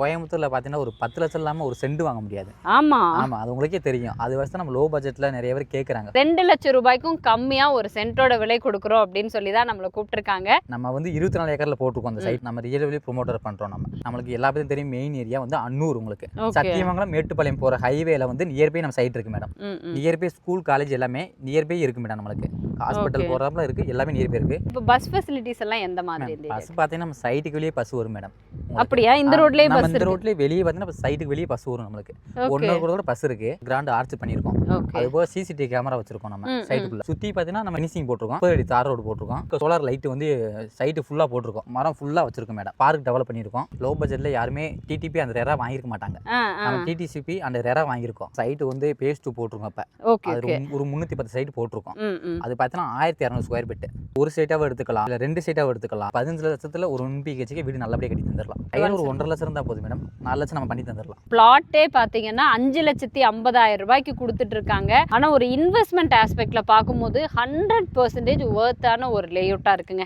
கோயம்புத்தூர்ல பார்த்தீங்கன்னா ஒரு 10 லட்சம் இல்லாமல் ஒரு சென்ட் வாங்க முடியாது. ஆமாம், அது உங்களுக்கே தெரியும். அது வச்சு நம்ம லோ பட்ஜெட்டில் நிறைய பேர் கேட்குறாங்க. 2 லட்சம் ரூபாய்க்கும் கம்மியாக ஒரு சென்ட்டோட விலை கொடுக்குறோம் அப்படின்னு சொல்லி தான் நம்மளை கூப்பிட்டுருக்காங்க. நம்ம வந்து 24 ஏக்கரில் போட்டிருக்கோம் அந்த சைட். நம்ம ரியல் வேலி ப்ரொமோட்டர் பண்ணுறோம். நம்மளுக்கு எல்லா பேரும் தெரியும். மெயின் ஏரியா வந்து அன்னூர். உங்களுக்கு சத்தியமங்கலம் மேட்டுப்பாளையம் போகிற ஹைவேல வந்து நியர்பை நம்ம சைட் இருக்கு மேடம். நியர்பை ஸ்கூல் காலேஜ் எல்லாமே நியர்பை இருக்கு மேடம். நம்மளுக்கு ஹாஸ்பிட்டல் போகிறாப்புல இருக்கு, எல்லாமே நியர்பை இருக்கு. இப்போ பஸ் ஃபெசிலிட்டிஸ் எல்லாம் எந்த மாதிரி? பஸ் பார்த்தீங்கன்னா நம்ம சைட்டுக்கு வெளியே பஸ் வரும் மேடம். அப்படியா? இந்த ரோட்லயே பஸ் இந்த ரோட்லயே வெளியே பார்த்தீங்கன்னா சைட்டுக்கு வெளியே பஸ் வரும். நம்மளுக்கு ஒன்னொரு கூட பஸ் இருக்கு. கிராண்ட் ஆர்ச் பண்ணியிருக்கோம். அது போக சிசிடிவி கேமரா வச்சிருக்கோம் நம்ம சைட்டுக்குள்ள. சுற்றி பார்த்தீங்கன்னா நம்ம ஃபினிஷிங் போட்டிருக்கோம். 30 அடி தார் ரோடு போட்டிருக்கோம். சோலார் லைட் வந்து சைட்டு ஃபுல்லாக போட்டிருக்கோம். மரம் ஃபுல்லாக வச்சிருக்கோம் மேடம். பார்க் டெவலப் பண்ணியிருக்கோம். லோ பட்ஜெட்ல யாருமே டிடிபி அந்த ரெரா வாங்கியிருக்க மாட்டாங்க. நம்ம டிடிசிபி அந்த ரெரா வாங்கியிருக்கோம். சைட்டு வந்து பேஸ் 2 போட்டிருக்கோம். இப்போ அது ஒரு 310 சைட் போட்டிருக்கோம். அது பார்த்தீங்கன்னா 1200 ஸ்கொயர் ஃபீட். ஒரு சைட்டாவும் எடுத்துக்கலாம், இல்லை 2 சைட்டாவும் எடுத்துக்கலாம். 15 லட்சத்தில் ஒரு 1 பிஹெச்கே வீடு நல்லபடியாக கட்டி தந்துடலாம். ஒரு 1.5 லட்சம் இருந்தால் போதும் மேடம். 4 லட்சம் நம்ம பண்ணி தந்துடலாம். பிளாட்டே பார்த்தீங்கன்னா 5,50,000 ரூபாய்க்கு கொடுத்துட்டு இருக்காங்க. ஆனால் ஒரு இன்வெஸ்ட்மெண்ட் ஆஸ்பெக்ட்ல பார்க்கும்போது 100% ஒர்த்தான ஒரு லேஅவுட்டாக இருக்குங்க.